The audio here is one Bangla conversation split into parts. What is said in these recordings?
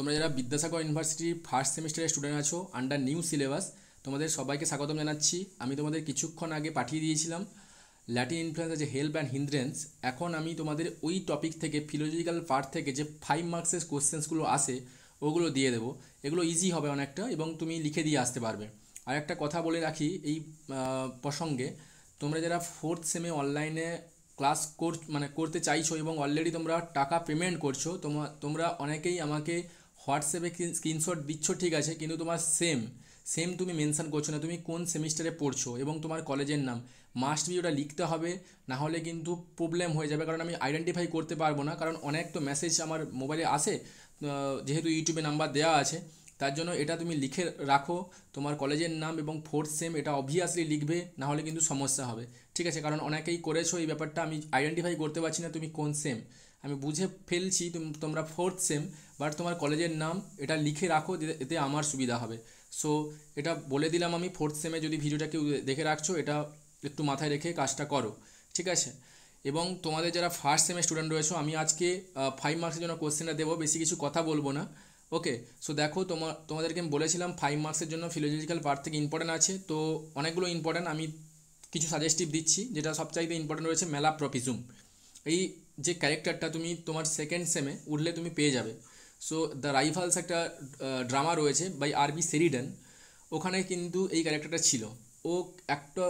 তোমরা যারা বিদ্যাসাগর ইউনিভার্সিটির ফার্স্ট সেমিস্টারের স্টুডেন্ট আছো আন্ডার নিউ সিলেবাস, তোমাদের সবাইকে স্বাগতম জানাচ্ছি। আমি তোমাদের কিছুক্ষণ আগে পাঠিয়ে দিয়েছিলাম ল্যাটিন ইনফ্লুয়েন্স যে হেল্প অ্যান্ড হিন্দ্রেন্স। এখন আমি তোমাদের ওই টপিক থেকে ফিলোলজিক্যাল পার্ট থেকে যে 5 মার্কসের কোশ্চেন্সগুলো আসে ওগুলো দিয়ে দেবো। এগুলো ইজি হবে অনেকটা এবং তুমি লিখে দিয়ে আসতে পারবে। আর একটা কথা বলে রাখি এই প্রসঙ্গে, তোমরা যারা ফোর্থ সেমে অনলাইনে ক্লাস করতে চাইছো এবং অলরেডি তোমরা টাকা পেমেন্ট করছো, তোমরা অনেকেই আমাকে হোয়াটসঅ্যাপে স্ক্রিনশট দিচ্ছ, ঠিক আছে, কিন্তু তোমার সেম তুমি মেনশন করছো না তুমি কোন সেমিস্টারে পড়ছো এবং তোমার কলেজের নাম মাস্ট বি ওটা লিখতে হবে, না হলে কিন্তু প্রবলেম হয়ে যাবে। কারণ আমি আইডেন্টিফাই করতে পারবো না, কারণ অনেক তো মেসেজ আমার মোবাইলে আসে, যেহেতু ইউটিউবে নাম্বার দেওয়া আছে, তার জন্য এটা তুমি লিখে রাখো তোমার কলেজের নাম এবং ফোর্থ সেম, এটা অবভিয়াসলি লিখবে, না হলে কিন্তু সমস্যা হবে, ঠিক আছে। কারণ অনেকেই করেছো এই ব্যাপারটা, আমি আইডেন্টিফাই করতে পারছি না তুমি কোন সেম। আমি বুঝে ফেলছি তোমরা ফোর্থ সেম, বাট তোমার কলেজের নাম এটা লিখে রাখো, এতে আমার সুবিধা হবে। সো এটা বলে দিলাম আমি, ফোর্থ সেমে যদি ভিডিওটা কেউ দেখে রাখছো এটা একটু মাথায় রেখে কাজটা করো, ঠিক আছে। এবং তোমাদের যারা ফার্স্ট সেমের স্টুডেন্ট রয়েছো, আমি আজকে 5 মার্কসের জন্য কোশ্চেনটা দেবো, বেশি কিছু কথা বলবো না। ওকে, সো দেখো তোমাদেরকে আমি বলেছিলাম 5 মার্কসের জন্য ফিলোলজিক্যাল পার্ট থেকে ইম্পর্টেন্ট আছে, তো অনেকগুলো ইম্পর্টেন্ট, আমি কিছু সাজেস্টিভ দিচ্ছি। যেটা সবচাইতে ইম্পর্টেন্ট রয়েছে ম্যালাপ্রপিজম। এই যে ক্যারেক্টারটা তুমি তোমার সেকেন্ড সেমে উঠলে তুমি পেয়ে যাবে। সো দ্য রাইভালস একটা ড্রামা রয়েছে বাই আরবি সেরিডান, ওখানে কিন্তু এই ক্যারেক্টারটা ছিল। ও একটা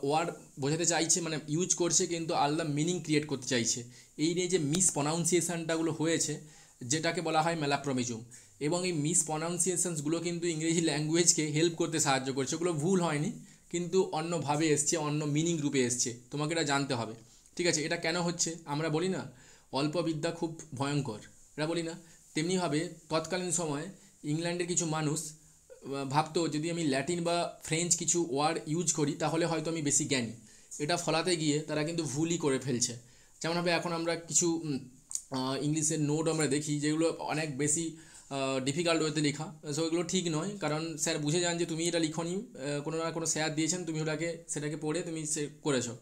ওয়ার্ড বোঝাতে চাইছে, মানে ইউজ করছে, কিন্তু আলাদা মিনিং ক্রিয়েট করতে চাইছে। এই নিয়ে যে মিস প্রনাউন্সিয়েশনটাগুলো হয়েছে, যেটাকে বলা হয় ম্যালাপ্রপিজম, এবং এই মিস প্রনাউন্সিয়েশনসগুলো কিন্তু ইংরেজি ল্যাঙ্গুয়েজকে হেল্প করতে সাহায্য করছে। ওগুলো ভুল হয়নি, কিন্তু অন্যভাবে এসছে, অন্য মিনিং রূপে এসছে, তোমাকে এটা জানতে হবে, ঠিক আছে। এটা কেন হচ্ছে আমরা বলি না অল্প বিদ্যা খুব ভয়ঙ্কর, এটা বলি না, তেমনিভাবে তৎকালীন সময় ইংল্যান্ডের কিছু মানুষ ভাবতো যদি আমি ল্যাটিন বা ফ্রেঞ্চ কিছু ওয়ার্ড ইউজ করি তাহলে হয়তো আমি বেশি জ্ঞানী। এটা ফলাতে গিয়ে তারা কিন্তু ভুলই করে ফেলছে। যেমনভাবে এখন আমরা কিছু ইংলিশের নোট আমরা দেখি যেগুলো অনেক বেশি ডিফিকাল্ট ওয়েতে লেখা, সো এগুলো ঠিক নয়, কারণ স্যার বুঝে যান যে তুমি এটা লিখোনি, কোনো না কোনো স্যার দিয়েছেন, তুমি সেটাকে পড়ে তুমি করেছো।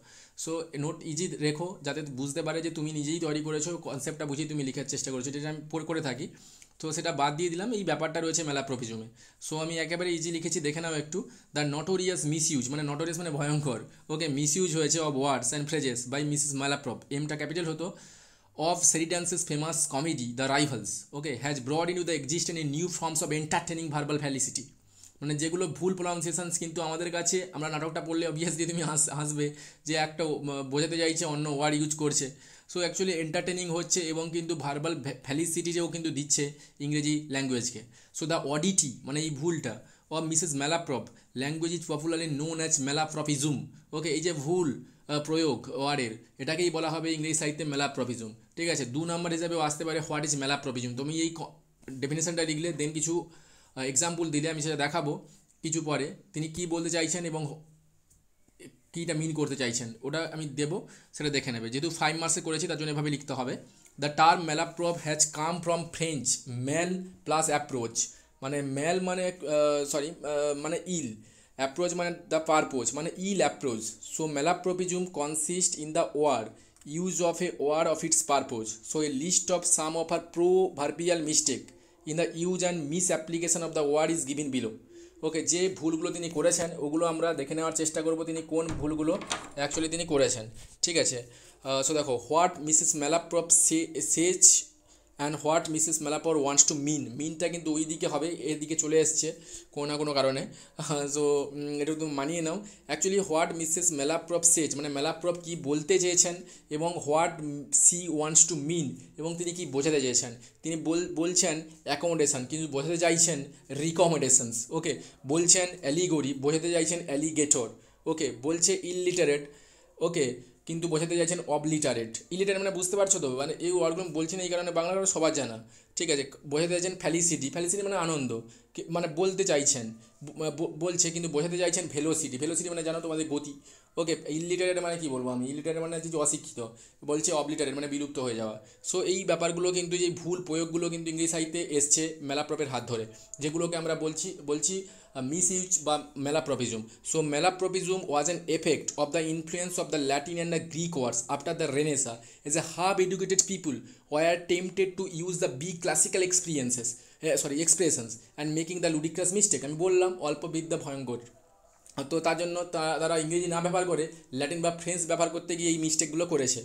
সো নোট ইজি রেখো, যাতে বুঝতে পারে যে তুমি নিজেই তৈরি করেছো, কনসেপ্টটা বুঝিয়ে তুমি লেখার চেষ্টা করেছো, যেটা আমি করে থাকি। তো সেটা বাদ দিয়ে দিলাম, এই ব্যাপারটা রয়েছে ম্যালাপ্রপিজমে। সো আমি একেবারে ইজি লিখেছি, দেখে নাও একটু। দ্য নটোরিয়াস মিসইউজ, মানে নটোরিয়াস মানে ভয়ঙ্কর, ওকে, মিসইউজ হয়েছে of words and phrases by Mrs Malaprop, এমটা ক্যাপিটাল হতো, of Sheridan's famous comedy The Rivals, okay, has brought into the existence a new forms of entertaining verbal felicity, মানে যেগুলো ভুল প্রনাউন্সিয়েশনস, কিন্তু আমাদের কাছে আমরা নাটকটা পড়লে অবভিয়াসলি তুমি হাসবে যে একটা বোঝাতে চাইছে অন্য ওয়ার্ড ইউজ করছে। সো অ্যাকচুয়ালি এন্টারটেনিং হচ্ছে এবং কিন্তু ভার্বাল ফ্যালিসিটিও কিন্তু দিচ্ছে ইংরেজি ল্যাঙ্গুয়েজকে। সো দ্য অডিটি মানে এই ভুলটা of Mrs Malaprop, language is popularly known as malapropism, okay, এই যে ভুল প্রয়োগ ওয়ার্ডের, এটাকেই বলা হবে ইংরেজি সাহিত্যে ম্যালাপ্রপিজম, ঠিক আছে। 2 নম্বর হিসাবেও আসতে পারে হোয়াট ইজ ম্যালাপ্রপিজম, তুমি এই ডেফিনেশনটা লিখলে, দেন কিছু এক্সাম্পল দিলে আমি সেটা দেখাবো কিছু পরে তিনি কি বলতে চাইছেন এবং কীটা মিন করতে চাইছেন, ওটা আমি দেবো, সেটা দেখে নেবে। যেহেতু 5 মার্কসে করেছি তার জন্য এভাবে লিখতে হবে। The term Malaprop has come from French mal plus approach, মানে ম্যাল মানে মানে ইল, অ্যাপ্রোচ মানে দ্য পারপোজ, মানে ill approach. So malapropism consist in the word use of a word of its purpose. So a list of some of her proverbial mistake in the use and misapplication of the word is given below. ওকে, যে ভুলগুলো তিনি করেছেন ওগুলো আমরা দেখে নেওয়ার চেষ্টা করব, তিনি কোন ভুলগুলো অ্যাকচুয়ালি তিনি করেছেন, ঠিক আছে। সো দেখো, what Mrs Malaprop says and what Mrs Malaprop wants to মিনটা কিন্তু ওই দিকে হবে, এর দিকে চলে এসছে কোনো না কোনো কারণে। সো এটা তুমি মানিয়ে নাও। অ্যাকচুয়ালি হোয়াট মিসেস ম্যালাপ্রপ সেজ মানে ম্যালাপ্রপ কী বলতে চেয়েছেন, এবং হোয়াট সি ওয়ান্টস টু মিন এবং তিনি কী বোঝাতে চেয়েছেন। তিনি বলছেন অ্যাকোমোডেশন, কিন্তু বোঝাতে চাইছেন রিকমেন্ডেশনস, ওকে, বলছেন অ্যালিগরি, বোঝাতে চাইছেন অ্যালিগেটর, ওকে, বলছে ইললিটারেট, ওকে, কিন্তু বোঝাতে চাইছেন অবলিটারেট। ইলিটারেট মানে বুঝতে পারছো তো, মানে এই ওয়ার্ডগুলো বলছেন এই কারণে বাংলা সবার জানা, ঠিক আছে। বোঝাতে চাইছেন ফ্যালিসিটি, ফ্যালিসিটি মানে আনন্দ, মানে বলতে চাইছেন, বলছে কিন্তু বোঝাতে চাইছেন ভেলোসিটি, ভেলোসিটি মানে জানো তোমাদের গতি, ওকে। ইলিটারেট মানে কি বলবো আমি, ইলিটারেট মানে হচ্ছে অশিক্ষিত, বলছে অবলিটারেট মানে বিলুপ্ত হয়ে যাওয়া। সো এই ব্যাপারগুলো কিন্তু, এই ভুল প্রয়োগগুলো কিন্তু ইংরেজি সাহিত্যে এসছে ম্যালাপ্রপের হাত ধরে, যেগুলোকে আমরা বলছি misuse বা malapropism. So malapropism was an effect of the influence of the Latin and the Greek words after the Renaissance, as a half-educated people were tempted to use the big classical experiences sorry expressions and making the ludicrous mistake. আমি বললাম অল্প বিদ্যা ভয়ঙ্কর, তো তার জন্য তারা ইংরেজি না ব্যবহার করে ল্যাটিন বা ফ্রেঞ্চ ব্যবহার করতে গিয়ে এই মিস্টেকগুলো করেছে।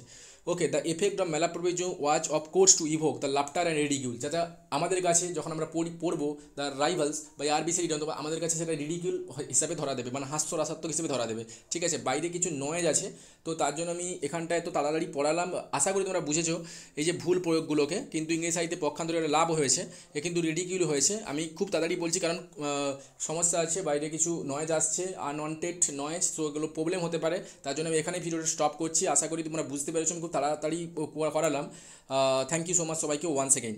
Okay, the effect of malapropism which of course to evoke the laughter and ridicule, যেটা আমাদের কাছে যখন আমরা পড়বো দ্য রাইভালস বা আরবিসি রিটার্ন, তো আমাদের কাছে সেটা রিডিকিউল হিসাবে ধরা দেবে, মানে হাস্যরসাত্মক হিসেবে ধরা দেবে। ঠিক আছে, বাইরে কিছু নয়েজ আছে, তো তার জন্য আমি এখানটায় তো তাড়াতাড়ি পড়ালাম। আশা করি তোমরা বুঝেছো এই যে ভুল প্রয়োগগুলোকে, কিন্তু ইংরেজি সাহিত্যে পক্ষান্তরে লাভ হয়েছে, এ কিন্তু রিডিকিউল হয়েছে। আমি খুব তাড়াতাড়ি বলছি কারণ সমস্যা আছে, বাইরে কিছু নয়েজ আসছে, আনওয়ান্টেড নয়েজ, তো এগুলো প্রবলেম হতে পারে। তার জন্য আমি এখানেই ভিডিওটা স্টপ করছি। আশা করি তোমরা বুঝতে পেরেছো, আমি খুব তাড়াতাড়ি করালাম। থ্যাংক ইউ সো মাচ সবাইকে ওয়ান্স এগেইন।